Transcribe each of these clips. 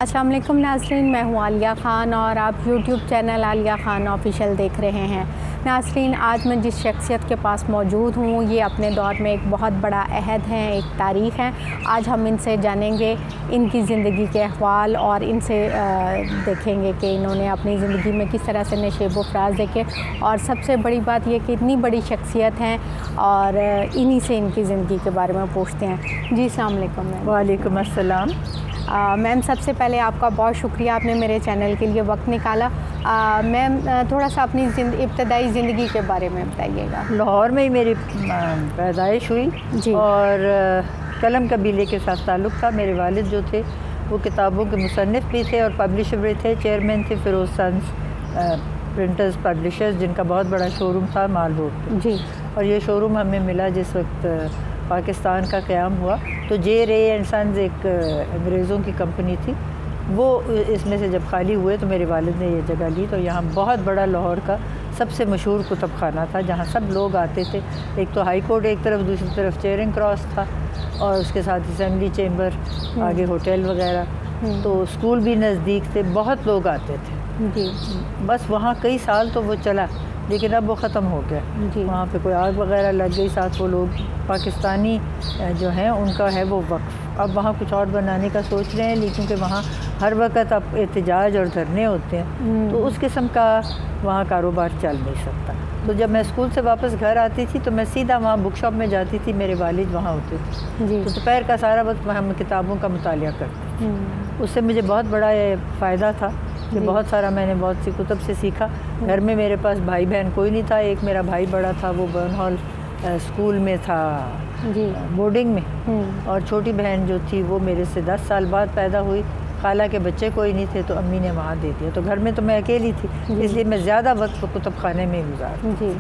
अस्सलाम वालेकुम नाज़रीन, मैं हूँ आलिया ख़ान और आप YouTube channel Alia Khan official देख रहे हैं। नाज़रीन, आज मैं जिस शख्सियत के पास मौजूद हूँ ये अपने दौर में एक बहुत बड़ा अहद है, एक तारीख़ है। आज हम इनसे जानेंगे इनकी ज़िंदगी के अहवाल और इनसे देखेंगे कि इन्होंने अपनी ज़िंदगी में किस तरह से नशेब व फ़राज़ देखे और सबसे बड़ी बात यह कि इतनी बड़ी शख्सियत हैं और इन्हीं से इनकी ज़िंदगी के बारे में पूछते हैं। जी अस्सलाम वालेकुम मैम। वालेकुम अस्सलाम। मैम, सबसे पहले आपका बहुत शुक्रिया, आपने मेरे चैनल के लिए वक्त निकाला। मैम, थोड़ा सा अपनी इब्तदाई ज़िंदगी के बारे में बताइएगा। लाहौर में ही मेरी पैदाइश हुई जी। और कलम कबीले के साथ ताल्लुक़ था। मेरे वालिद जो थे वो किताबों के मुसन्निफ़ भी थे और पब्लिशर भी थे। चेयरमैन थे फ़िरोज़ सन्स प्रिंटर्स पब्लिशर्स, जिनका बहुत बड़ा शोरूम था माल रोड पे। जी। और ये शोरूम हमें मिला जिस वक्त पाकिस्तान का क़याम हुआ, तो जे रे एंड सन्स एक अंग्रेज़ों की कंपनी थी। वो इसमें से जब खाली हुए तो मेरे वालिद ने ये जगह ली। तो यहाँ बहुत बड़ा लाहौर का सबसे मशहूर कुतुब खाना था जहाँ सब लोग आते थे। एक तो हाई कोर्ट एक तरफ, दूसरी तरफ चेयरिंग क्रॉस था और उसके साथ असेंबली चेंबर, आगे होटल वगैरह। तो स्कूल भी नज़दीक थे, बहुत लोग आते थे। जी। बस वहाँ कई साल तो वो चला, लेकिन अब वो ख़त्म हो गया। वहाँ पे कोई आग वगैरह लग गई, साथ वो लोग पाकिस्तानी जो हैं उनका है वो वक्फ। अब वहाँ कुछ और बनाने का सोच रहे हैं, लेकिन कि वहाँ हर वक्त अब एहतजाज और धरने होते हैं, तो उस किस्म का वहाँ कारोबार चल नहीं सकता। तो जब मैं स्कूल से वापस घर आती थी तो मैं सीधा वहाँ बुक शॉप में जाती थी, मेरे वालिद वहाँ होते थे। तो दोपहर का सारा वक्त हम किताबों का मुतालिया करते थे। उससे मुझे बहुत बड़ा फ़ायदा था कि बहुत सारा मैंने बहुत सी कुतुब से सीखा। घर में मेरे पास भाई बहन कोई नहीं था। एक मेरा भाई बड़ा था, वो बर्न हॉल स्कूल में था, बोर्डिंग में। और छोटी बहन जो थी वो मेरे से 10 साल बाद पैदा हुई। खाला के बच्चे कोई नहीं थे तो अम्मी ने वहाँ दे दिया। तो घर में तो मैं अकेली थी, इसलिए मैं ज़्यादा वक्त कुतुब खाने में गुजारती। जी।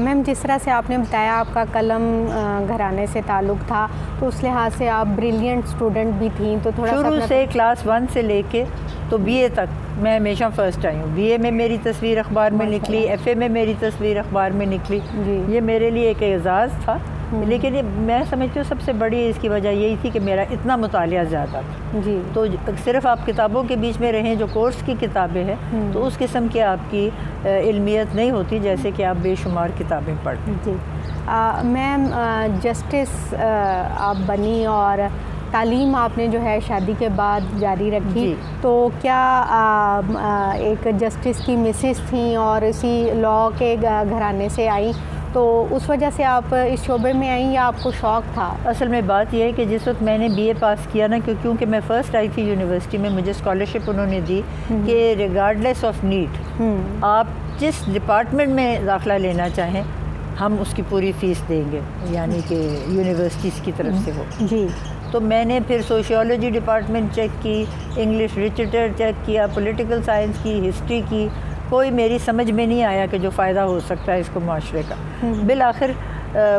मैम, जिस तरह से आपने बताया आपका कलम घराने से ताल्लुक़ था, तो उस लिहाज से आप ब्रिलियंट स्टूडेंट भी थी। तो थोड़ा शुरू से क्लास 1 से लेके तो बीए तक मैं हमेशा फ़र्स्ट आई हूँ। बीए में मेरी तस्वीर अखबार में निकली, एफए में मेरी तस्वीर अखबार में निकली। ये मेरे लिए एक एजाज़ था। लेकिन ये मैं समझती हूँ सबसे बड़ी इसकी वजह यही थी कि मेरा इतना मुतालिया ज़्यादा था। जी। तो सिर्फ़ आप किताबों के बीच में रहें, जो कोर्स की किताबें हैं, तो उस किस्म की आपकी इल्मियत नहीं होती जैसे कि आप बेशुमार किताबें पढ़ते। जी। मैम, जस्टिस आप बनी और तालीम आपने जो है शादी के बाद जारी रखी। तो क्या एक जस्टिस की मिसेस थी और इसी लॉ के घराने से आई, तो उस वजह से आप इस शोबे में आई या आपको शौक़ था? असल में बात यह है कि जिस वक्त मैंने बीए पास किया ना, क्योंकि मैं फ़र्स्ट आई थी यूनिवर्सिटी में, मुझे स्कॉलरशिप उन्होंने दी कि रिगार्डलेस ऑफ नीड आप जिस डिपार्टमेंट में दाखिला लेना चाहें हम उसकी पूरी फ़ीस देंगे, यानी कि यूनिवर्सिटीज़ की तरफ से हो। जी। तो मैंने फिर सोशियोलॉजी डिपार्टमेंट चेक की, इंग्लिश लिटरेचर चेक किया, पॉलिटिकल साइंस की, हिस्ट्री की। कोई मेरी समझ में नहीं आया कि जो फ़ायदा हो सकता है इसको माशरे का। बिल आखिर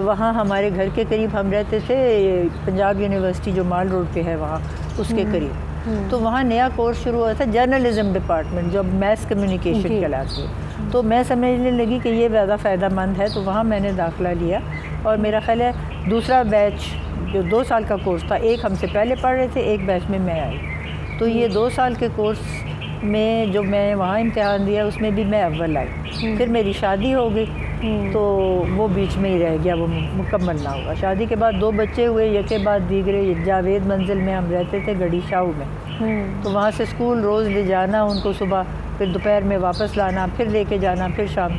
वहाँ हमारे घर के करीब हम रहते थे, पंजाब यूनिवर्सिटी जो माल रोड पे है वहाँ उसके करीब। तो वहाँ नया कोर्स शुरू हुआ था, जर्नलिज़म डिपार्टमेंट, जो मैस कम्युनिकेशन कहलाती है। तो मैं समझने लगी कि ये ज़्यादा फ़ायदेमंद है, तो वहाँ मैंने दाखिला लिया। और मेरा ख्याल है दूसरा बैच जो 2 साल का कोर्स था, एक हमसे पहले पढ़ रहे थे, एक बैच में मैं आई। तो ये 2 साल के कोर्स में जो मैं वहाँ इम्तिहान दिया उसमें भी मैं अव्वल आई। फिर मेरी शादी हो गई तो वो बीच में ही रह गया, वो मुकम्मल ना हुआ। शादी के बाद 2 बच्चे हुए, एक के बाद दीगरे। जावेद मंजिल में हम रहते थे, गड़ी शाहू में। तो वहाँ से स्कूल रोज़ ले जाना उनको सुबह, फिर दोपहर में वापस लाना, फिर लेके जाना, फिर शाम।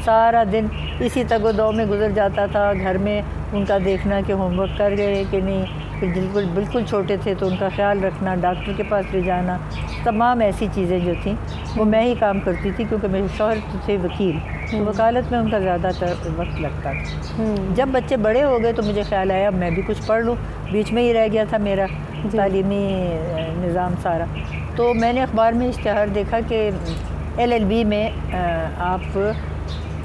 सारा दिन इसी तगो-दो में गुजर जाता था। घर में उनका देखना कि होमवर्क कर गए कि नहीं, फिर बिल्कुल छोटे थे तो उनका ख्याल रखना, डॉक्टर के पास ले जाना, तमाम ऐसी चीज़ें जो थी वो मैं ही काम करती थी, क्योंकि मेरे शौहर तो थे वकील, तो वकालत में उनका ज़्यादातर वक्त लगता था। जब बच्चे बड़े हो गए तो मुझे ख्याल आया अब मैं भी कुछ पढ़ लूँ। बीच में ही रह गया था मेरा तालीमी निज़ाम सारा। तो मैंने अखबार में इश्तिहार देखा कि LLB में आप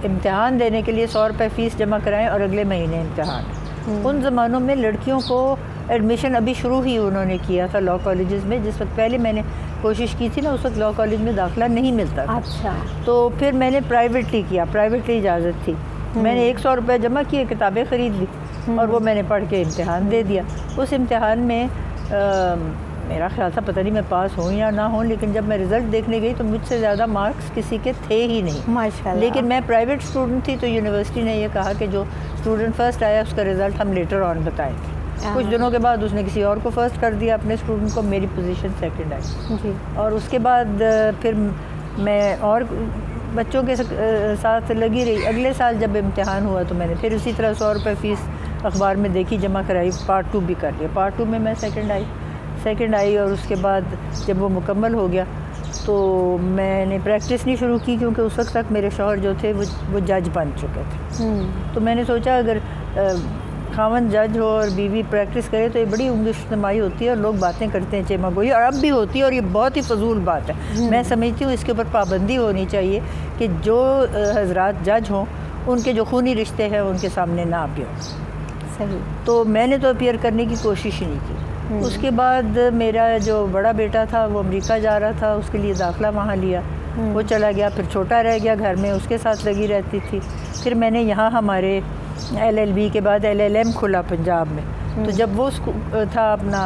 इम्तिहान देने के लिए 100 रुपये फ़ीस जमा कराएं और अगले महीने इम्तिहान। उन ज़मानों में लड़कियों को एडमिशन अभी शुरू ही उन्होंने किया था लॉ कॉलेजेस में। जिस वक्त पहले मैंने कोशिश की थी ना, उस वक्त लॉ कॉलेज में दाखिला नहीं मिलता था। अच्छा। तो फिर मैंने प्राइवेटली किया, प्राइवेटली इजाज़त थी। मैंने 100 रुपये जमा किए, किताबें ख़रीद ली और वो मैंने पढ़ के इम्तिहान दे दिया। उस इम्तिहान में मेरा ख्याल था पता नहीं मैं पास हूँ या ना हूँ, लेकिन जब मैं रिज़ल्ट देखने गई तो मुझसे ज़्यादा मार्क्स किसी के थे ही नहीं माशाल्लाह। लेकिन मैं प्राइवेट स्टूडेंट थी तो यूनिवर्सिटी ने ये कहा कि जो स्टूडेंट फ़र्स्ट आया उसका रिज़ल्ट हम लेटर ऑन बताएंगे। कुछ दिनों के बाद उसने किसी और को फ़र्स्ट कर दिया अपने स्टूडेंट को, मेरी पोजीशन सेकंड आई जी। और उसके बाद फिर मैं और बच्चों के साथ लगी रही। अगले साल जब इम्तिहान हुआ तो मैंने फिर उसी तरह 100 रुपये फ़ीस अखबार में देखी, जमा कराई, पार्ट 2 भी कर लिया। पार्ट 2 में मैं सेकंड आई और उसके बाद जब वो मुकम्मल हो गया तो मैंने प्रैक्टिस नहीं शुरू की क्योंकि उस वक्त तक मेरे शौहर जो थे वो जज बन चुके थे। तो मैंने सोचा अगर खावन जज हो और बीवी प्रैक्टिस करे तो ये बड़ी उम्र इज्तिमाई होती है और लोग बातें करते हैं चेमा गोई, और अब भी होती है और ये बहुत ही फजूल बात है। मैं समझती हूँ इसके ऊपर पाबंदी होनी चाहिए कि जो हजरात जज हों उनके जो खूनी रिश्ते हैं उनके सामने ना भी हों। सही। तो मैंने तो अपीयर करने की कोशिश ही नहीं की। उसके बाद मेरा जो बड़ा बेटा था वो अमेरिका जा रहा था, उसके लिए दाखिला वहाँ लिया, वो चला गया। फिर छोटा रह गया घर में, उसके साथ लगी रहती थी। फिर मैंने यहाँ हमारे LLB के बाद LLM खुला पंजाब में, तो जब वो था अपना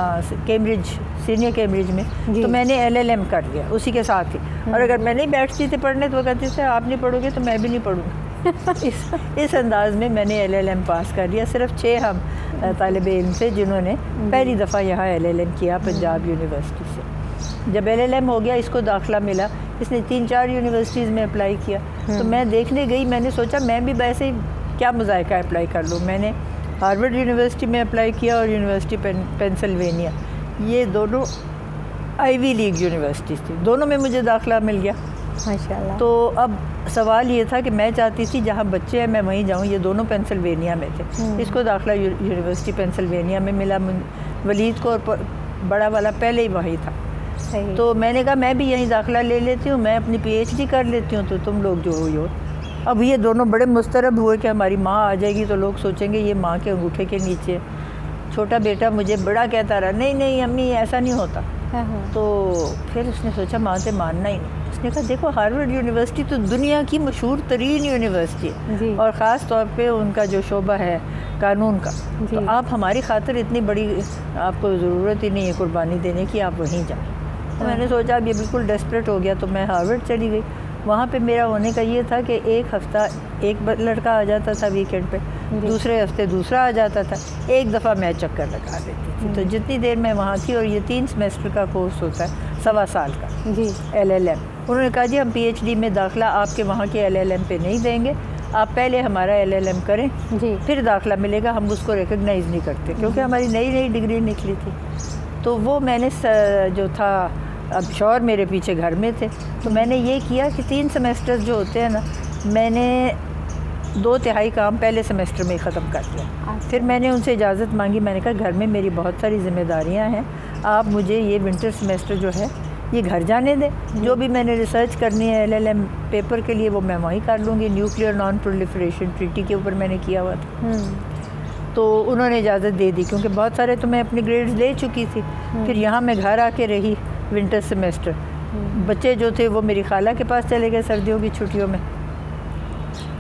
कैम्ब्रिज, सीनियर कैम्ब्रिज में, तो मैंने LLM कर लिया उसी के साथ ही। और अगर मैं नहीं बैठती थी पढ़ने तो वो कहते थे आप नहीं पढ़ोगे तो मैं भी नहीं पढ़ूँगी। इस अंदाज में मैंने LLM पास कर लिया। सिर्फ 6 हम तालिब इल्म थे जिन्होंने पहली दफ़ा यहाँ LLM किया पंजाब यूनिवर्सिटी से। जब LLM हो गया, इसको दाखिला मिला, इसने 3-4 यूनिवर्सिटीज़ में अप्लाई किया। तो मैं देखने गई, मैंने सोचा मैं भी वैसे ही क्या मज़ायका अप्लाई कर लूँ। मैंने हार्वर्ड यूनिवर्सिटी में अप्लाई किया और यूनिवर्सिटी पेंसिल्वेनिया, ये दोनों आईवी लीग यूनिवर्सिटीज़ थी, दोनों में मुझे दाखिला मिल गया माशाल्लाह। तो अब सवाल ये था कि मैं चाहती थी जहाँ बच्चे हैं मैं वहीं जाऊँ। ये दोनों पेंसिल्वेनिया में थे। इसको दाखिला यूनिवर्सिटी पेंसिल्वेनिया में मिला, वलीद को, और बड़ा वाला पहले ही वहीं था। सही। तो मैंने कहा मैं भी यहीं दाखिला ले लेती हूँ, मैं अपनी PhD कर लेती हूँ, तो तुम लोग जो हो। अब ये दोनों बड़े मुस्तरब हुए कि हमारी माँ आ जाएगी तो लोग सोचेंगे ये माँ के अंगूठे के नीचे। छोटा बेटा मुझे बड़ा कहता रहा नहीं नहीं अम्मी ऐसा नहीं होता। तो फिर उसने सोचा माँ से मानना ही नहीं। उसने कहा देखो हार्वर्ड यूनिवर्सिटी तो दुनिया की मशहूर तरीन यूनिवर्सिटी है और ख़ास तौर पे उनका जो शोबा है कानून का, तो आप हमारी खातिर इतनी बड़ी आपको ज़रूरत ही नहीं है कुर्बानी देने की, आप वहीं जाएँ। तो मैंने सोचा अब ये बिल्कुल डेस्परेट हो गया तो मैं हार्वर्ड चली गई। वहाँ पे मेरा होने का ये था कि एक हफ़्ता एक लड़का आ जाता था वीकेंड पे, दूसरे हफ्ते दूसरा आ जाता था, एक दफ़ा मैं चक्कर लगा देती थी। तो जितनी देर मैं वहाँ थी, और ये 3 सेमेस्टर का कोर्स होता है, 1.25 साल का जी, LLM। उन्होंने कहा जी हम PhD में दाखिला आपके वहाँ के LLM पे नहीं देंगे, आप पहले हमारा LLM करें जी, फिर दाखिला मिलेगा। हम उसको रिकगनाइज़ नहीं करते क्योंकि हमारी नई डिग्री निकली थी। तो वो मैंने जो था, अब शौहर मेरे पीछे घर में थे, तो मैंने ये किया कि 3 सेमेस्टर जो होते हैं ना, मैंने 2/3 काम पहले सेमेस्टर में ही ख़त्म कर दिया। फिर मैंने उनसे इजाज़त मांगी, मैंने कहा घर में मेरी बहुत सारी ज़िम्मेदारियां हैं, आप मुझे ये विंटर सेमेस्टर जो है ये घर जाने दें। जो भी मैंने रिसर्च करनी है LLM पेपर के लिए वो मैं वहीं कर लूँगी। न्यूक्लियर नॉन प्रोलिफरेशन ट्रीटी के ऊपर मैंने किया हुआ था। तो उन्होंने इजाज़त दे दी क्योंकि बहुत सारे तो मैं अपनी ग्रेड्स ले चुकी थी। फिर यहाँ मैं घर आके रही विंटर सेमेस्टर। बच्चे जो थे वो मेरी खाला के पास चले गए सर्दियों की छुट्टियों में।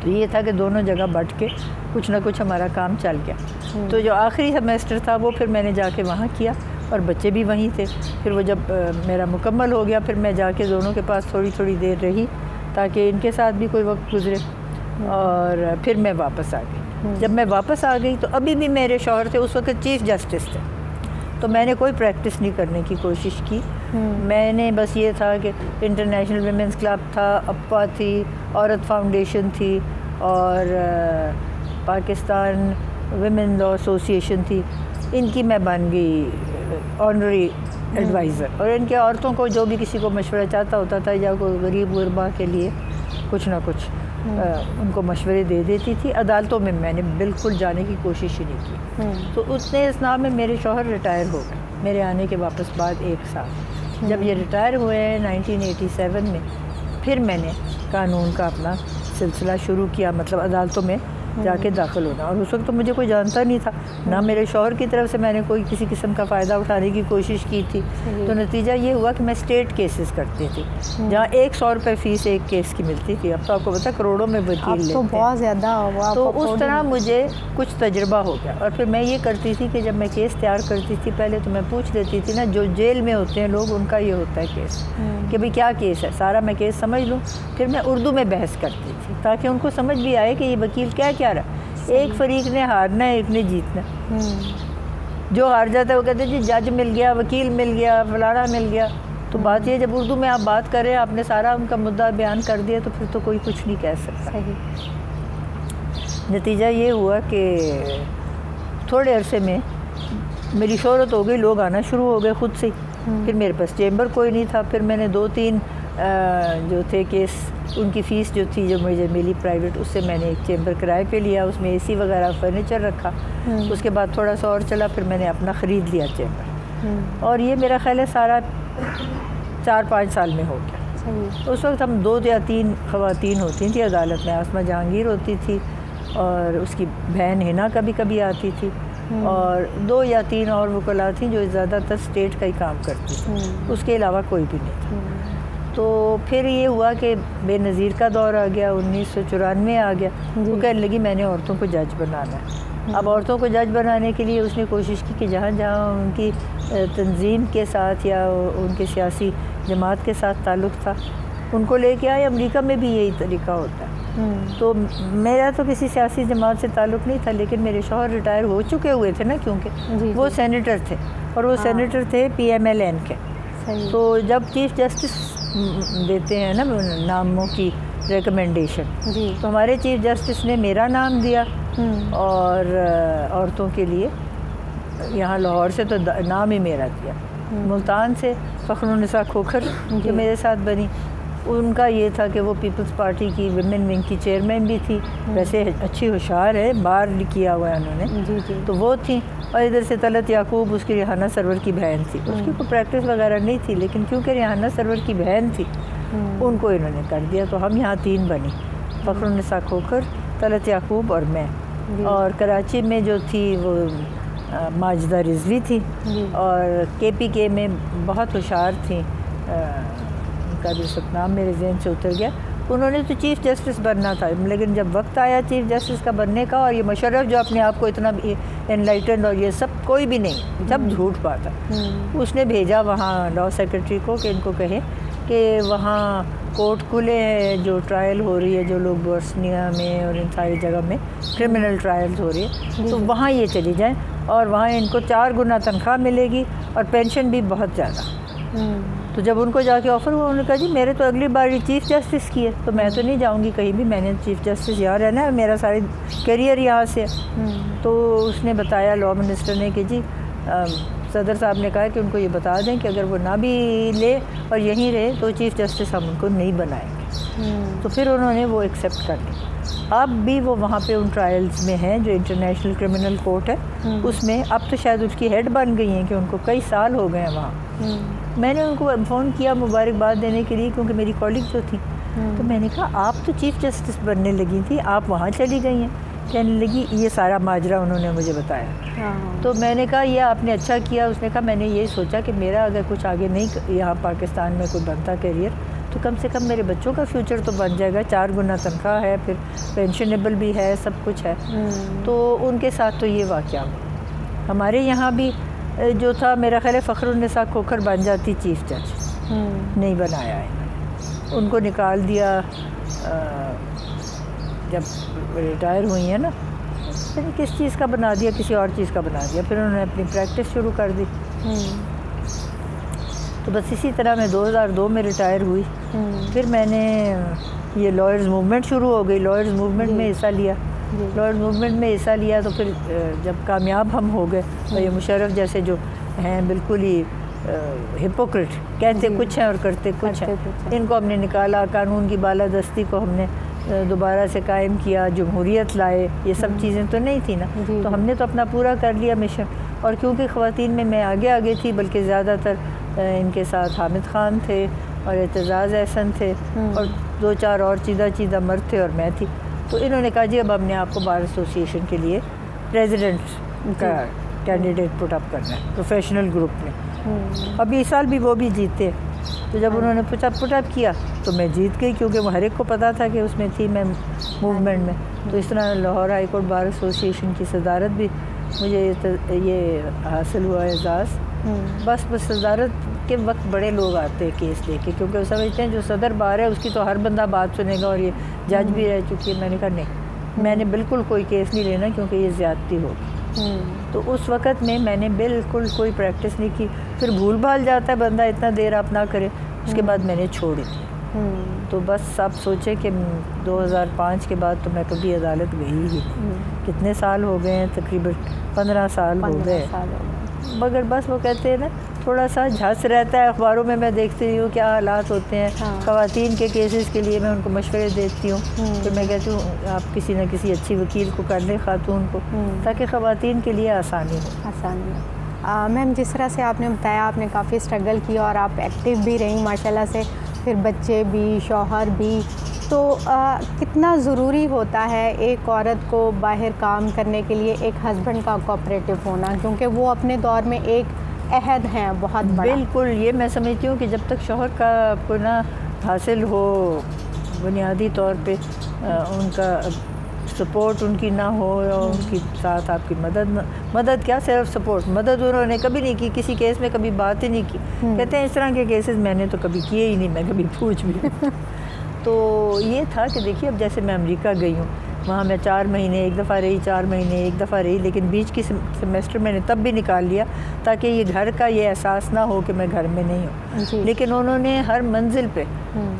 तो ये था कि दोनों जगह बट के कुछ ना कुछ हमारा काम चल गया। तो जो आखिरी सेमेस्टर था वो फिर मैंने जाके वहाँ किया और बच्चे भी वहीं थे। फिर वो जब मेरा मुकम्मल हो गया फिर मैं जाके दोनों के पास थोड़ी देर रही ताकि इनके साथ भी कोई वक्त गुजरे, और फिर मैं वापस आ गई। जब मैं वापस आ गई तो अभी भी मेरे शौहर थे, उस वक्त चीफ़ जस्टिस थे, तो मैंने कोई प्रैक्टिस नहीं करने की कोशिश की। मैंने बस ये था कि इंटरनेशनल वीमेंस क्लब था, अप्पा थी, औरत फाउंडेशन थी, और पाकिस्तान विमेन लॉ एसोसिएशन थी, इनकी मैं बन गई ऑनरी एडवाइज़र। और इनके औरतों को जो भी किसी को मशवरा चाहता होता था या कोई गरीब गुरबा के लिए कुछ ना कुछ उनको मशवरे दे देती थी। अदालतों में मैंने बिल्कुल जाने की कोशिश ही नहीं की। तो उतने इस्ना में मेरे शौहर रिटायर हो गए मेरे आने के वापस बाद 1 साल। जब ये रिटायर हुए 1987 में, फिर मैंने कानून का अपना सिलसिला शुरू किया, मतलब अदालतों में जाके दाखिल होना। और उस वक्त तो मुझे कोई जानता नहीं था, ना मेरे शौहर की तरफ से मैंने कोई किसी किस्म का फ़ायदा उठाने की कोशिश की थी। तो नतीजा ये हुआ कि मैं स्टेट केसेस करती थी, जहाँ 100 रुपये फ़ीस एक केस की मिलती थी। अब तो आपको पता करोड़ों में वकील लेते तो हैं। बहुत ज़्यादा हुआ। तो उस तरह मुझे कुछ तजुर्बा हो गया। और फिर मैं ये करती थी कि जब मैं केस तैयार करती थी पहले तो मैं पूछ लेती थी ना, जो जेल में होते हैं लोग, उनका ये होता है केस कि भाई क्या केस है, सारा मैं केस समझ लूँ। फिर मैं उर्दू में बहस करती थी ताकि उनको समझ भी आए कि ये वकील क्या क्या रहा। एक फरीक ने हारना है, एक ने जीतना। जो हार जाता है वो कहते हैं जी जज मिल गया, वकील मिल गया, फलाना मिल गया। तो बात ये, जब उर्दू में आप बात करें, आपने सारा उनका मुद्दा बयान कर दिया, तो फिर तो कोई कुछ नहीं कह सकता। नतीजा ये हुआ कि थोड़े अरसे में मेरी शोहरत हो गई, लोग आना शुरू हो गए खुद से। फिर मेरे पास चेम्बर कोई नहीं था। फिर मैंने 2-3 जो थे केस, उनकी फ़ीस जो थी जो मुझे मिली प्राइवेट, उससे मैंने एक चेम्बर किराए पे लिया, उसमें एसी वगैरह फर्नीचर रखा। उसके बाद थोड़ा सा और चला, फिर मैंने अपना ख़रीद लिया चेम्बर। और ये मेरा ख्याल है सारा 4-5 साल में हो गया। उस वक्त हम 2 या 3 ख़वातीन होती थी अदालत में। आसमा जहांगीर होती थी और उसकी बहन हिना कभी कभी आती थी, और 2 या 3 और वकला थी जो ज़्यादातर स्टेट का ही काम करती थी, उसके अलावा कोई भी नहीं था। तो फिर ये हुआ कि बेनज़ीर का दौर आ गया, 1994 आ गया। वो कहने लगी मैंने औरतों को जज बनाना है। अब औरतों को जज बनाने के लिए उसने कोशिश की कि जहाँ जहाँ उनकी तंजीम के साथ या उनके सियासी जमात के साथ ताल्लुक़ था, उनको लेके आए। अमेरिका में भी यही तरीका होता है। तो मेरा तो किसी सियासी जमात से ताल्लुक़ नहीं था, लेकिन मेरे शौहर रिटायर हो चुके हुए थे ना, क्योंकि वो सेनेटर थे, और वो सेनेटर थे PMLN के। तो जब चीफ़ जस्टिस देते हैं ना नामों की रिकमेंडेशन, तो हमारे चीफ़ जस्टिस ने मेरा नाम दिया, और औरतों के लिए यहाँ लाहौर से तो नाम ही मेरा दिया। मुल्तान से फ़खरुन्निसा खोखर जो मेरे साथ बनी, उनका ये था कि वो पीपल्स पार्टी की विमेन विंग की चेयरमैन भी थी। वैसे अच्छी होशियार है, बार किया हुआ है उन्होंने, तो वो थी। और इधर से तलत याकूब, उसकी रिहाना सरवर की बहन थी। उसकी कोई प्रैक्टिस वगैरह नहीं थी, लेकिन क्योंकि रिहाना सरवर की बहन थी, उनको इन्होंने कर दिया। तो हम यहाँ 3 बनी, फ़खरुन्निसा खोखर, तलत याकूब और मैं। और कराची में जो थी वो माजिदा रिजवी थी, और KPK में बहुत होशियार थी, उनका जो सतनाम मेरे जहन से उतर गया। उन्होंने तो चीफ़ जस्टिस बनना था, लेकिन जब वक्त आया चीफ़ जस्टिस का बनने का, और ये मुशर्रफ जो अपने आप को इतना एनलाइटेंड और ये सब, कोई भी नहीं, सब झूठ बात है। उसने भेजा वहाँ लॉ सेक्रेटरी को कि इनको कहे कि वहाँ कोर्ट खुले हैं, जो ट्रायल हो रही है, जो लोग बोस्निया में और इन सारी जगह में क्रिमिनल ट्रायल्स हो रही है, तो वहाँ ये चली जाएँ, और वहाँ इनको 4 गुना तनख्वाह मिलेगी और पेंशन भी बहुत ज़्यादा। तो जब उनको जाके ऑफ़र हुआ, उन्होंने कहा जी मेरे तो अगली बार चीफ़ जस्टिस की है, तो मैं तो नहीं जाऊंगी कहीं भी, मैंने चीफ़ जस्टिस यहाँ रहना है, मेरा सारी करियर यहाँ से है। तो उसने बताया लॉ मिनिस्टर ने कि जी सदर साहब ने कहा कि उनको ये बता दें कि अगर वो ना भी ले और यहीं रहे तो चीफ़ जस्टिस हम उनको नहीं बनाएंगे। तो फिर उन्होंने वो एक्सेप्ट कर लिया। अब भी वो वहाँ पे उन ट्रायल्स में हैं, जो इंटरनेशनल क्रिमिनल कोर्ट है उसमें। अब तो शायद उसकी हेड बन गई हैं कि उनको कई साल हो गए हैं वहाँ। मैंने उनको फ़ोन किया मुबारकबाद देने के लिए, क्योंकि मेरी कॉलीग जो थी, तो मैंने कहा आप तो चीफ़ जस्टिस बनने लगी थी, आप वहाँ चली गई हैं। कहने लगी ये सारा माजरा उन्होंने मुझे बताया। तो मैंने कहा ये आपने अच्छा किया। उसने कहा मैंने यही सोचा कि मेरा अगर कुछ आगे नहीं यहाँ पाकिस्तान में कोई बनता करियर, तो कम से कम मेरे बच्चों का फ्यूचर तो बन जाएगा। 4 गुना तनख्वाह है, फिर पेंशनेबल भी है, सब कुछ है। तो उनके साथ तो ये वाक़या हुआ। हमारे यहाँ भी जो था, मेरा ख्याल है फ़खरुन्निसा खोखर बन जाती चीफ़ जज, नहीं बनाया है, उनको निकाल दिया। जब रिटायर हुई है ना, फिर किस चीज़ का बना दिया, किसी और चीज़ का बना दिया। फिर उन्होंने अपनी प्रैक्टिस शुरू कर दी। तो बस इसी तरह मैं 2002 में रिटायर हुई। फिर मैंने ये लॉयर्स मूवमेंट शुरू हो गई, लॉयर्स मूवमेंट में हिस्सा लिया। लॉयर्स मूवमेंट में हिस्सा लिया तो फिर जब कामयाब हम हो गए, तो ये मुशर्रफ जैसे जो हैं बिल्कुल ही हिपोक्रेट, कहते कुछ हैं और करते कुछ हैं, इनको हमने निकाला। कानून की बालादस्ती को हमने दोबारा से कायम किया, जमहूरियत लाए। ये सब चीज़ें तो नहीं थी ना, तो हमने तो अपना पूरा कर लिया मिशन। और क्योंकि ख़वातीन में मैं आगे थी, बल्कि ज़्यादातर इनके साथ हामिद ख़ान थे और एतज़ाज़ एहसन थे और 2-4 और चीदा मर्द थे और मैं थी। तो इन्होंने कहा जी अब हमने आपको बार एसोसिएशन के लिए प्रेसिडेंट का कैंडिडेट पुट अप करना है प्रोफेशनल ग्रुप में। अभी इस साल भी वो भी जीते। तो जब उन्होंने पुट अप किया तो मैं जीत गई, क्योंकि वो हर एक को पता था कि उसमें थी मैं मूवमेंट में। तो इस तरह Lahore high court bar association की सदारत भी मुझे ये हासिल हुआ एजाज़। बस सदारत के वक्त बड़े लोग आते हैं केस लेके, क्योंकि वो समझते हैं जो सदर बार है उसकी तो हर बंदा बात सुनेगा, और ये जज भी रह चुकी है। मैंने कहा नहीं, मैंने बिल्कुल कोई केस नहीं लेना, क्योंकि ये ज़्यादती होगी। तो उस वक़्त में मैंने बिल्कुल कोई प्रैक्टिस नहीं की। फिर भूल भाल जाता है बंदा, इतना देर आप ना करे। उसके बाद मैंने छोड़ दी। तो बस आप सोचे कि 2005 के बाद तो मैं कभी अदालत गई ही नहीं। कितने साल हो गए हैं, तकरीबन 15 साल हो गए। मगर बस वो कहते हैं ना, थोड़ा सा झस रहता है। अखबारों में मैं देखती हूँ क्या हालात होते हैं। ख़वातीन के केसेस के लिए मैं उनको मशवरे देती हूँ। फिर मैं कहती हूँ आप किसी न किसी अच्छी वकील को कर लें ख़ातून को, ताकि ख़वातीन के लिए आसानी हो। मैम, जिस तरह से आपने बताया आपने काफ़ी स्ट्रगल किया और आप एक्टिव भी रही माशाल्लाह से, फिर बच्चे भी, शौहर भी, तो कितना ज़रूरी होता है एक औरत को बाहर काम करने के लिए एक हस्बैंड का कोऑपरेटिव होना, क्योंकि वो अपने दौर में एक अहद हैं बहुत बड़ा। बिल्कुल, ये मैं समझती हूँ कि जब तक शौहर का आपको ना हासिल हो, बुनियादी तौर पे उनका सपोर्ट उनकी ना हो, और उनके साथ आपकी मदद क्या, सिर्फ सपोर्ट, मदद उन्होंने कभी नहीं की। किसी केस में कभी बात ही नहीं की। कहते हैं इस तरह के केसेस मैंने तो कभी किए ही नहीं, मैं कभी पूछ भी तो ये था कि देखिए, अब जैसे मैं अमेरिका गई हूँ, वहाँ मैं 4 महीने एक दफ़ा रही, 4 महीने एक दफ़ा रही, लेकिन बीच की सेमेस्टर मैंने तब भी निकाल लिया ताकि ये घर का ये एहसास ना हो कि मैं घर में नहीं हूँ। लेकिन उन्होंने हर मंजिल पे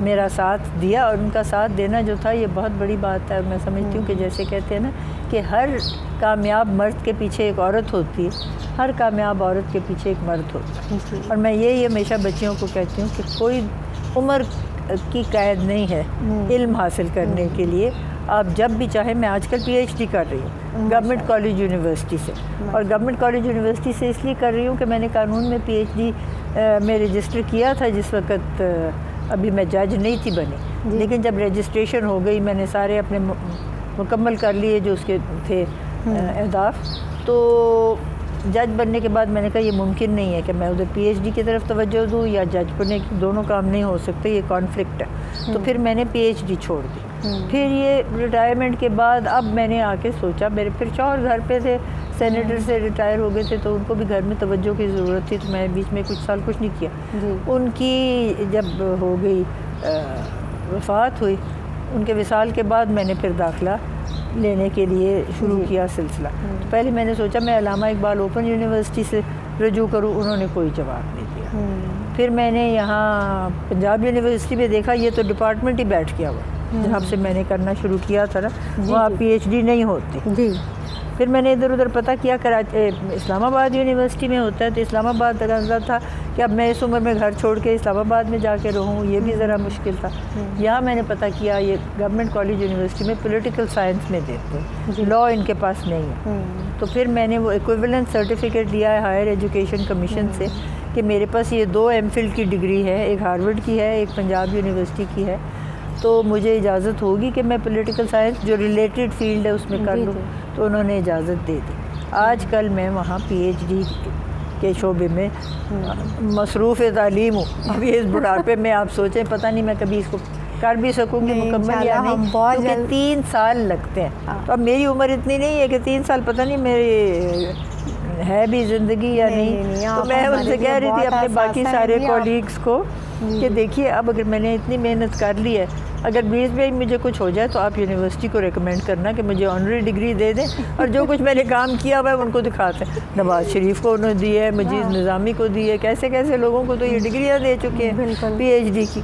मेरा साथ दिया, और उनका साथ देना जो था ये बहुत बड़ी बात है। मैं समझती हूँ कि जैसे कहते हैं ना कि हर कामयाब मर्द के पीछे एक औरत होती है, हर कामयाब औरत के पीछे एक मर्द होता है। और मैं यही हमेशा बच्चियों को कहती हूँ कि कोई उम्र की कैद नहीं है इल्म हासिल करने के लिए। आप जब भी चाहें, मैं आजकल PhD कर रही हूँ गवर्नमेंट कॉलेज यूनिवर्सिटी से, और गवर्नमेंट कॉलेज यूनिवर्सिटी से इसलिए कर रही हूँ कि मैंने कानून में PhD में रजिस्टर किया था जिस वक्त अभी मैं जज नहीं थी बनी। लेकिन जब रजिस्ट्रेशन हो गई, मैंने सारे अपने मुकम्मल कर लिए जो उसके थे अहदाफ, तो जज बनने के बाद मैंने कहा ये मुमकिन नहीं है कि मैं उधर PhD की तरफ तवज्जो दूँ या जज बनने की, दोनों काम नहीं हो सकते, ये कॉन्फ्लिक्ट है। तो फिर मैंने PhD छोड़ दी। फिर ये रिटायरमेंट के बाद अब मैंने आके सोचा, मेरे फिर शौहर घर पे थे, सेनेटर से रिटायर हो गए थे, तो उनको भी घर में तवज्जो की ज़रूरत थी। तो मैं बीच में कुछ साल कुछ नहीं किया। उनकी जब हो गई वफ़ात हुई, उनके विसाल के बाद मैंने फिर दाखिला लेने के लिए शुरू किया सिलसिला। तो पहले मैंने सोचा मैं अल्लामा इकबाल ओपन यूनिवर्सिटी से रजू करूँ, उन्होंने कोई जवाब नहीं दिया। फिर मैंने यहाँ पंजाब यूनिवर्सिटी में देखा, ये तो डिपार्टमेंट ही बैठ गया हुआ, जहाँ से मैंने करना शुरू किया था ना, वहाँ PhD नहीं होती। फिर मैंने इधर उधर पता किया, कराची इस्लामाबाद यूनिवर्सिटी में होता है। तो इस्लामाबाद का था कि अब मैं इस उम्र में घर छोड़ के इस्लामाबाद में जाके रहूँ, ये भी ज़रा मुश्किल था। यहाँ मैंने पता किया, ये गवर्नमेंट कॉलेज यूनिवर्सिटी में पॉलिटिकल साइंस में देते हैं, लॉ इनके पास नहीं है। तो फिर मैंने वो इक्विवेलेंट सर्टिफिकेट लिया है हायर एजुकेशन कमीशन से कि मेरे पास ये 2 MPhil की डिग्री है, एक हार्वर्ड की है, एक पंजाब यूनिवर्सिटी की है, तो मुझे इजाज़त होगी कि मैं पॉलिटिकल साइंस जो रिलेटेड फील्ड है उसमें कर लूँ। तो उन्होंने इजाज़त दे दी। आजकल मैं वहाँ PhD के शोबे में मसरूफ़ तालीम हूँ। अभी इस बुढ़ापे में आप सोचें, पता नहीं मैं कभी इसको कर भी सकूँगी मुकम्मल या नहीं, क्योंकि 3 साल लगते हैं। तो अब मेरी उम्र इतनी नहीं है कि 3 साल पता नहीं मेरी है भी ज़िंदगी या नहीं। तो मैं उनसे कह रही थी अपने बाकी सारे कॉलीग्स को कि देखिए, अब अगर मैंने इतनी मेहनत कर ली है, अगर बीच में मुझे कुछ हो जाए तो आप यूनिवर्सिटी को रेकमेंड करना कि मुझे ऑनरी डिग्री दे दें, और जो कुछ मैंने काम किया हुआ है उनको दिखाते हैं। नवाज शरीफ को उन्होंने दी है, मजीद निज़ामी को दी है, कैसे कैसे लोगों को तो ये डिग्रियाँ दे चुके हैं PhD की।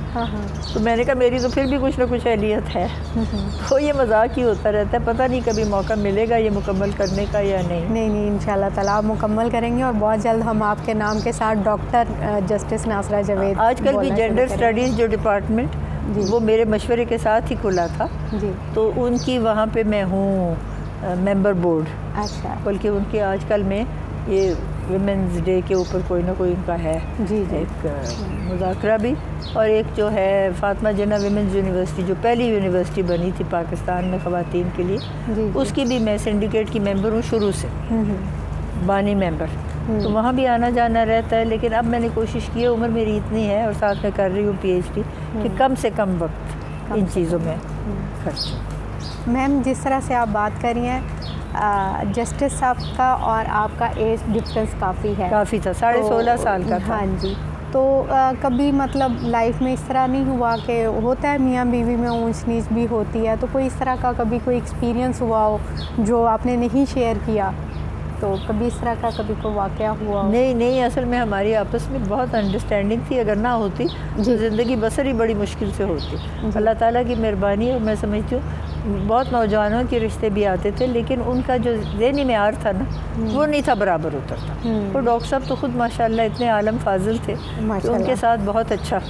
तो मैंने कहा मेरी तो फिर भी कुछ ना कुछ अहलियत है। तो ये मजाक ही होता रहता है, पता नहीं कभी मौका मिलेगा ये मुकम्मल करने का या नहीं। नहीं, इंशाल्लाह ताला आप मुकम्मल करेंगे, और बहुत जल्द हम आपके नाम के साथ डॉक्टर जस्टिस नासरा जावेद, आजकल भी जेंडर स्टडीज़ जो डिपार्टमेंट वो मेरे मशवरे के साथ ही खुला था जी। तो उनकी वहाँ पे मैं हूँ मेंबर बोर्ड। अच्छा। बल्कि उनके आजकल में ये वुमेंस डे के ऊपर कोई ना कोई उनका है जी। एक मुज़ाकरा भी, और एक जो है फ़ातिमा जिन्ना विमेंस यूनिवर्सिटी जो पहली यूनिवर्सिटी बनी थी पाकिस्तान में ख़वातीन के लिए, जी। उसकी भी मैं सिंडिकेट की मेंबर हूँ शुरू से, बानी मेंबर। तो वहाँ भी आना जाना रहता है, लेकिन अब मैंने कोशिश की है, उम्र मेरी इतनी है और साथ में कर रही हूँ PhD, कि कम से कम वक्त इन चीज़ों में खर्च। मैम, जिस तरह से आप बात कर रही हैं, जस्टिस साहब का और आपका एज डिफरेंस काफ़ी है, काफ़ी था, 16.5 साल का था। हाँ जी। तो कभी मतलब लाइफ में इस तरह नहीं हुआ कि होता है मियाँ बीवी में ऊंच नीच भी होती है, तो कोई इस तरह का कभी कोई एक्सपीरियंस हुआ हो जो आपने नहीं शेयर किया, तो कभी इस तरह का कभी कोई वाक़या हुआ हो? नहीं, असल में हमारी आपस में बहुत अंडरस्टैंडिंग थी, अगर ना होती तो ज़िंदगी बसर ही बड़ी मुश्किल से होती। अल्लाह ताला की मेहरबानी है, मैं समझती हूँ बहुत नौजवानों के रिश्ते भी आते थे, लेकिन उनका जो ज़हनी मेयार था ना, वो नहीं था बराबर उतरता। तो डॉक्टर साहब तो ख़ुद माशाल्लाह इतने आलम फाजिल थे कि उनके साथ बहुत अच्छा,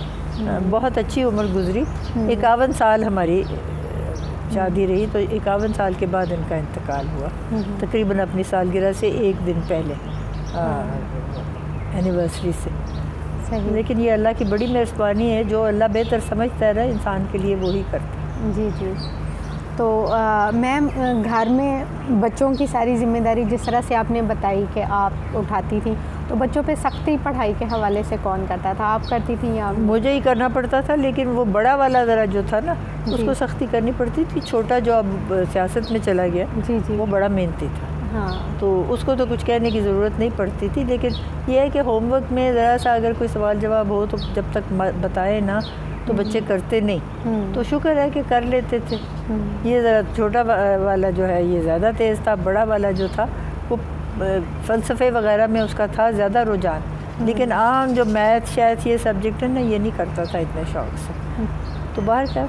बहुत अच्छी उम्र गुजरी। 51 साल हमारी शादी रही, तो 51 साल के बाद इनका इंतकाल हुआ, तकरीबन अपनी सालगिरह से एक दिन पहले, एनिवर्सरी से। सही। लेकिन ये अल्लाह की बड़ी मेहरबानी है, जो अल्लाह बेहतर समझता है ना इंसान के लिए, वही करता। जी जी। तो मैम, घर में बच्चों की सारी ज़िम्मेदारी जिस तरह से आपने बताई कि आप उठाती थी, तो बच्चों पे सख्ती पढ़ाई के हवाले से कौन करता था, आप करती थी या? मुझे ही करना पड़ता था, लेकिन वो बड़ा वाला ज़रा जो था ना, उसको सख्ती करनी पड़ती थी। छोटा जो अब सियासत में चला गया, जी जी, वो बड़ा मेहनती था। हाँ। तो उसको तो कुछ कहने की ज़रूरत नहीं पड़ती थी, लेकिन यह है कि होमवर्क में ज़रा सा अगर कोई सवाल जवाब हो तो जब तक बताए ना तो बच्चे करते नहीं। तो शुक्र है कि कर लेते थे। ये ज़रा छोटा वाला जो है ये ज़्यादा तेज़ था, बड़ा वाला जो था वो फ़लसफ़े वगैरह में उसका था ज़्यादा रुझान, लेकिन आम जो मैथ शायद ये सब्जेक्ट है ना, ये नहीं करता था इतने शौक़ से। तो बाहर क्या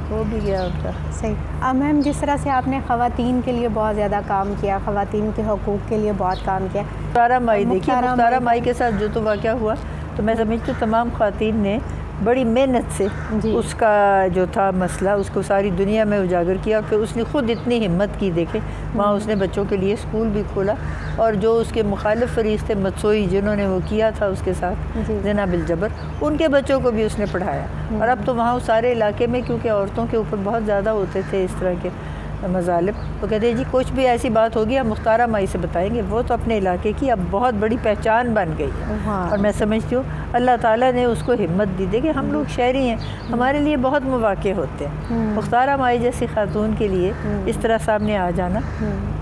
हो भी गया उनका। सही। अब मैम, जिस तरह से आपने ख़वातीन के लिए बहुत ज़्यादा काम किया, ख़वातीन के हकूक़ के लिए बहुत काम किया, मुख्तारा माई देखिए, मुख्तारा माई के साथ जो तो वाक़या हुआ, तो मैं समझती हूँ तमाम ख़वातीन ने बड़ी मेहनत से उसका जो था मसला, उसको सारी दुनिया में उजागर किया। फिर उसने ख़ुद इतनी हिम्मत की, देखे वहाँ उसने बच्चों के लिए स्कूल भी खोला, और जो उसके मुखालिफ फरीक थे मत्सोई, जिन्होंने वो किया था उसके साथ ज़िना बिल जबर, उनके बच्चों को भी उसने पढ़ाया। और अब तो वहाँ उस सारे इलाके में, क्योंकि औरतों के ऊपर बहुत ज़्यादा होते थे इस तरह के मज़ालिब, तो कहते हैं जी कुछ भी ऐसी बात होगी हम मुख्तारा माई से बताएंगे। वो तो अपने इलाके की अब बहुत बड़ी पहचान बन गई है। और मैं समझती हूँ अल्लाह ताला ने उसको हिम्मत दी। देखिए हम लोग शहरी हैं, हमारे लिए बहुत मौक़े होते हैं। मुख्तारा माई जैसी खातून के लिए इस तरह सामने आ जाना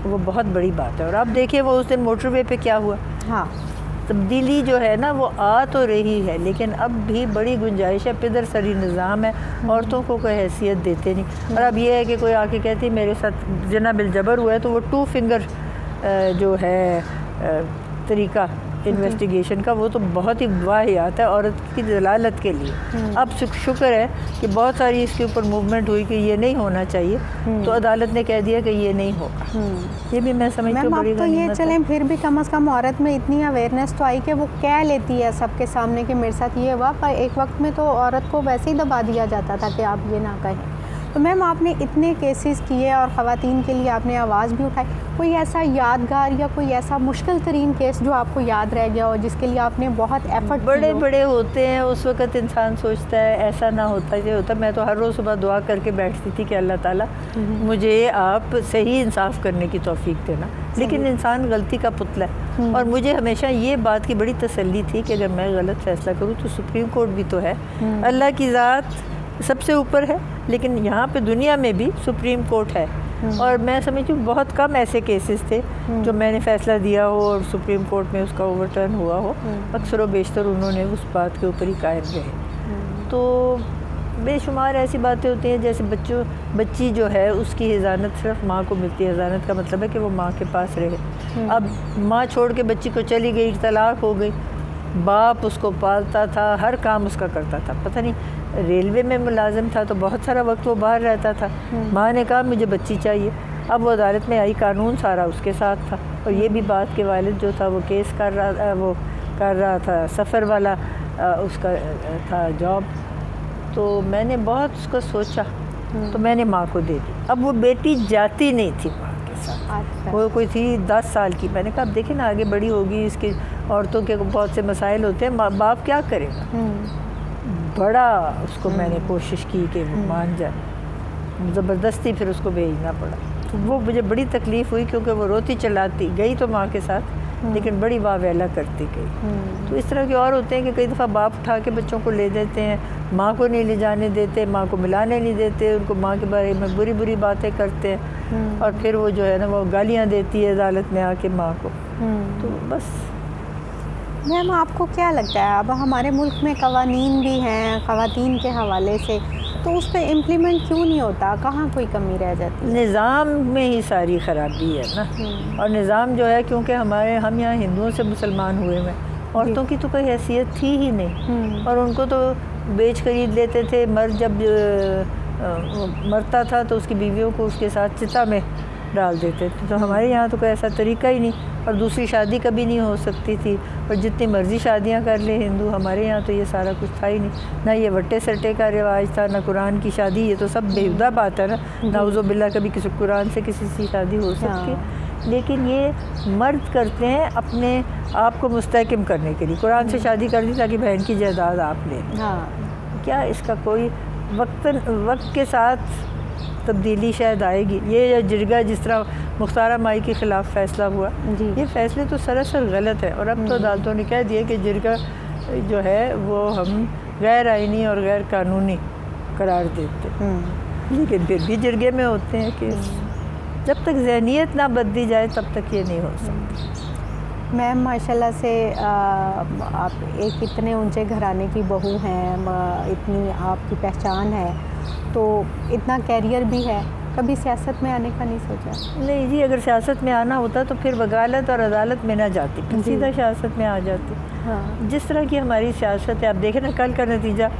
वो बहुत बड़ी बात है। और अब देखिए वो उस दिन मोटरवे पे क्या हुआ। हाँ, तब्दीली जो है ना वो आ तो रही है, लेकिन अब भी बड़ी गुंजाइश है। पिदर सरी निज़ाम है, औरतों को कोई हैसियत देते नहीं। और अब ये है कि कोई आके कहती मेरे साथ ज़िना बिल जबर हुआ है, तो वो 2 फिंगर जो है तरीका इन्वेस्टिगेशन का, वो तो बहुत ही वाहियात है औरत की जलालत के लिए। अब शुक्र है कि बहुत सारी इसके ऊपर मूवमेंट हुई कि ये नहीं होना चाहिए, तो अदालत ने कह दिया कि ये नहीं होगा। ये भी मैं समझती हूँ बड़ी तो ये चलें, फिर भी कम से कम औरत में इतनी अवेयरनेस तो आई कि वो कह लेती है सबके सामने कि मेरे साथ ये हुआ। पर एक वक्त में तो औरत को वैसे ही दबा दिया जाता था कि आप ये ना कहें। तो मैम, आपने इतने केसेस किए और ख़वातीन के लिए आपने आवाज़ भी उठाई, कोई ऐसा यादगार या कोई ऐसा मुश्किल तरीन केस जो आपको याद रह गया हो, जिसके लिए आपने बहुत एफर्ट? बड़े होते हैं, उस वक़्त इंसान सोचता है ऐसा ना होता ये होता। मैं तो हर रोज़ सुबह दुआ करके बैठती थी कि अल्लाह ताला मुझे आप सही इंसाफ करने की तौफीक देना। लेकिन इंसान गलती का पुतला है, और मुझे हमेशा ये बात की बड़ी तसल्ली थी कि अगर मैं गलत फ़ैसला करूँ तो सुप्रीम कोर्ट भी तो है, अल्लाह की ज़ात सबसे ऊपर है, लेकिन यहाँ पे दुनिया में भी सुप्रीम कोर्ट है। और मैं समझती हूँ बहुत कम ऐसे केसेस थे जो मैंने फ़ैसला दिया हो और सुप्रीम कोर्ट में उसका ओवरटर्न हुआ हो। अक्सर व बेशतर उन्होंने उस बात के ऊपर ही कायम रहे। तो बेशुमार ऐसी बातें होती हैं, जैसे बच्ची जो है उसकी हिज़ानत सिर्फ माँ को मिलती है। हिज़ानत का मतलब है कि वो माँ के पास रहे। अब माँ छोड़ के बच्ची को चली गई, तलाक हो गई, बाप उसको पालता था, हर काम उसका करता था। पता नहीं रेलवे में मुलाजिम था तो बहुत सारा वक्त वो बाहर रहता था। माँ ने कहा मुझे बच्ची चाहिए। अब वो अदालत में आई, कानून सारा उसके साथ था। और ये भी बात के वालिद जो था वो केस कर रहा था, सफ़र वाला उसका था जॉब। तो मैंने बहुत उसको सोचा, तो मैंने माँ को दे दी। अब वो बेटी जाती नहीं थी माँ के साथ, अच्छा। वो कोई थी 10 साल की। मैंने कहा अब देखिए ना आगे बड़ी होगी, इसकी औरतों के बहुत से मसाइल होते हैं, माँ बाप क्या करेगा। बड़ा उसको मैंने कोशिश की कि वो मान जाए, ज़बरदस्ती फिर उसको भेजना पड़ा। तो वो मुझे बड़ी तकलीफ़ हुई क्योंकि वो रोती चलाती गई तो माँ के साथ, लेकिन बड़ी वावेला करती गई। तो इस तरह के और होते हैं कि कई दफ़ा बाप उठा के बच्चों को ले देते हैं, माँ को नहीं ले जाने देते, माँ को मिलाने नहीं देते, उनको माँ के बारे में बुरी बुरी बातें करते हैं, और फिर वो जो है ना वो गालियाँ देती है अदालत में आके माँ को। तो बस। मैम आपको क्या लगता है, अब हमारे मुल्क में कवानीन भी हैं ख़वातीन के हवाले से, तो उस पर इम्प्लीमेंट क्यों नहीं होता, कहाँ कोई कमी रह जाती है? निज़ाम में ही सारी ख़राबी है ना। और निज़ाम जो है, क्योंकि हम यहाँ हिंदुओं से मुसलमान हुए हैं, औरतों की तो कोई हैसियत थी ही नहीं, और उनको तो बेच खरीद लेते थे। मर्द जब मरता था तो उसकी बीवियों को उसके साथ चिता में डाल देते थे। तो हमारे यहाँ तो कोई ऐसा तरीका ही नहीं, और दूसरी शादी कभी नहीं हो सकती थी, और जितनी मर्ज़ी शादियाँ कर ले हिंदू। हमारे यहाँ तो ये सारा कुछ था ही नहीं, ना ये वट्टे सट्टे का रिवाज था, ना कुरान की शादी। ये तो सब बेहुदा बात है ना, नाउज़ुबिल्लाह कभी किसी कुरान से किसी से शादी हो सकती है। लेकिन ये मर्द करते हैं अपने आप को मुस्तहकम करने के लिए, कुरान से शादी कर दी ताकि बहन की जायदाद आप लें। क्या इसका कोई वक्त के साथ तब्दीली शायद आएगी। ये जिरगा जिस तरह मुख्तारा माई के ख़िलाफ़ फ़ैसला हुआ, ये फ़ैसले तो सरासर गलत है, और अब तो अदालतों ने कह दिया कि जिरगा जो है वो हम गैर आइनी और गैर कानूनी करार देते। लेकिन फिर भी जिरगे में होते हैं कि जब तक ज़हनियत ना बदली जाए तब तक ये नहीं हो सकता। मैम माशाल्लाह से आप एक इतने ऊंचे घराने की बहू हैं, इतनी आपकी पहचान है, तो इतना कैरियर भी है, कभी सियासत में आने का नहीं सोचा? नहीं जी, अगर सियासत में आना होता तो फिर वकालत और अदालत में ना जाती, सीधा सियासत में आ जाती। जिस तरह की हमारी सियासत है, आप देखें ना कल का नतीजा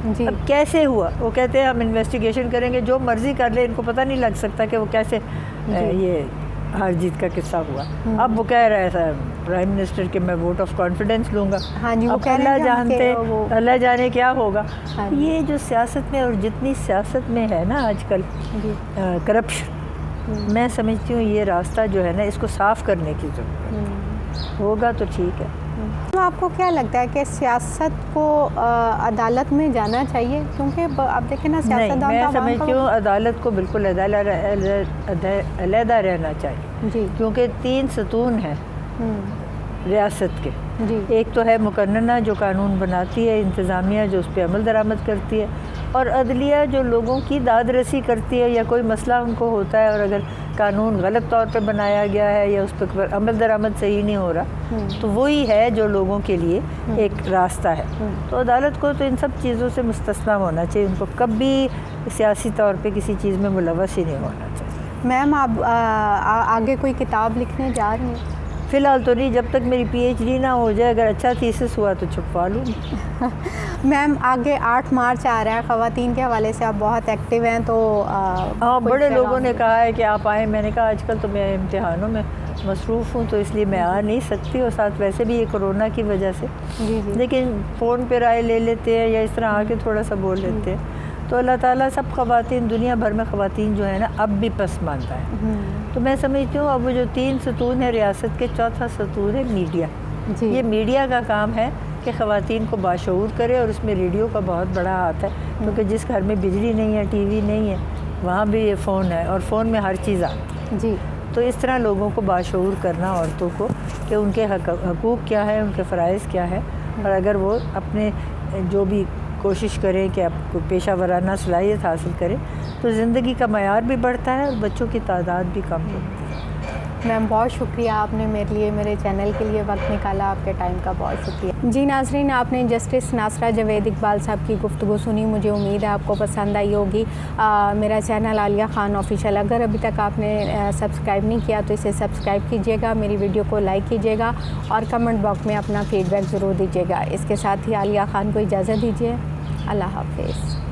जी। अब कैसे हुआ। वो कहते हैं हम इन्वेस्टिगेशन करेंगे, जो मर्ज़ी कर ले, इनको पता नहीं लग सकता कि वो कैसे ये हार जीत का किस्सा हुआ। अब वो कह रहा है प्राइम मिनिस्टर के मैं वोट ऑफ कॉन्फिडेंस लूँगा। हाँ जी, वो अब अल्लाह जानते, अल्लाह जाने क्या होगा। हाँ, ये जो सियासत में, और जितनी सियासत में है ना आजकल करप्शन, मैं समझती हूँ ये रास्ता जो है ना इसको साफ़ करने की ज़रूरत होगा तो ठीक है। तो आपको क्या लगता है कि सियासत को अदालत में जाना चाहिए? क्योंकि आप देखें ना सियासतदान, मैं समझती हूँ अदालत को बिल्कुल अलहदा रहना चाहिए जी, क्योंकि 3 सतून हैं रियासत के जी। एक तो है मुकन्नना जो कानून बनाती है, इंतज़ामिया जो उस पर अमल दरामद करती है, और अदलिया जो लोगों की दाद रसी करती है, या कोई मसला उनको होता है और अगर कानून गलत तौर पे बनाया गया है या उस पर अमल दरामद सही नहीं हो रहा, तो वही है जो लोगों के लिए एक रास्ता है। तो अदालत को तो इन सब चीज़ों से मुस्तस्ना होना चाहिए, उनको कभी सियासी तौर पे किसी चीज़ में मुलव्वस ही नहीं होना चाहिए। मैम आप आगे कोई किताब लिखने जा रही हैं? फ़िलहाल तो नहीं, जब तक मेरी PhD ना हो जाए, अगर अच्छा थीसिस हुआ तो छुपवा लूँगी। मैम आगे 8 मार्च आ रहा है, ख़वातीन के हवाले से आप बहुत एक्टिव हैं, तो हाँ, बड़े लोगों ने कहा है कि आप आएँ। मैंने कहा आजकल तो मैं इम्तिहानों में मसरूफ़ हूँ तो इसलिए मैं आ नहीं सकती, और साथ वैसे भी ये कोरोना की वजह से। जी जी। लेकिन फ़ोन पे राय ले लेते हैं या इस तरह आके थोड़ा सा बोल लेते हैं। तो अल्लाह ताला सब ख़वातीन, दुनिया भर में ख़वातीन जो है ना अब भी पसमानदा है। तो मैं समझती हूँ अब वो जो 3 सतून है रियासत के, चौथा सतून है मीडिया। ये मीडिया का काम है कि ख़वातीन को बाशऊर करे, और उसमें रेडियो का बहुत बड़ा हाथ है, क्योंकि जिस घर में बिजली नहीं है, TV नहीं है, वहाँ भी ये फ़ोन है, और फ़ोन में हर चीज़ आती है जी। तो इस तरह लोगों को बाशऊर करना औरतों को कि उनके हकूक़ क्या है, उनके फ़राइज़ क्या है, और अगर वो अपने जो भी कोशिश करें कि आप पेशा वराना सलाहियत हासिल करें तो ज़िंदगी का मयार भी बढ़ता है और बच्चों की तादाद भी कम होती है। मैम बहुत शुक्रिया, आपने मेरे लिए, मेरे चैनल के लिए वक्त निकाला, आपके टाइम का बहुत शुक्रिया। जी नाज़रीन, आपने जस्टिस नासरा जवेद इकबाल साहब की गुफ्तगू सुनी, मुझे उम्मीद है आपको पसंद आई होगी। मेरा चैनल आलिया ख़ान ऑफिशियल, अगर अभी तक आपने सब्सक्राइब नहीं किया तो इसे सब्सक्राइब कीजिएगा, मेरी वीडियो को लाइक कीजिएगा और कमेंट बॉक्स में अपना फ़ीडबैक ज़रूर दीजिएगा। इसके साथ ही आलिया ख़ान को इजाज़त दीजिए। अल्लाह हाफ़िज़।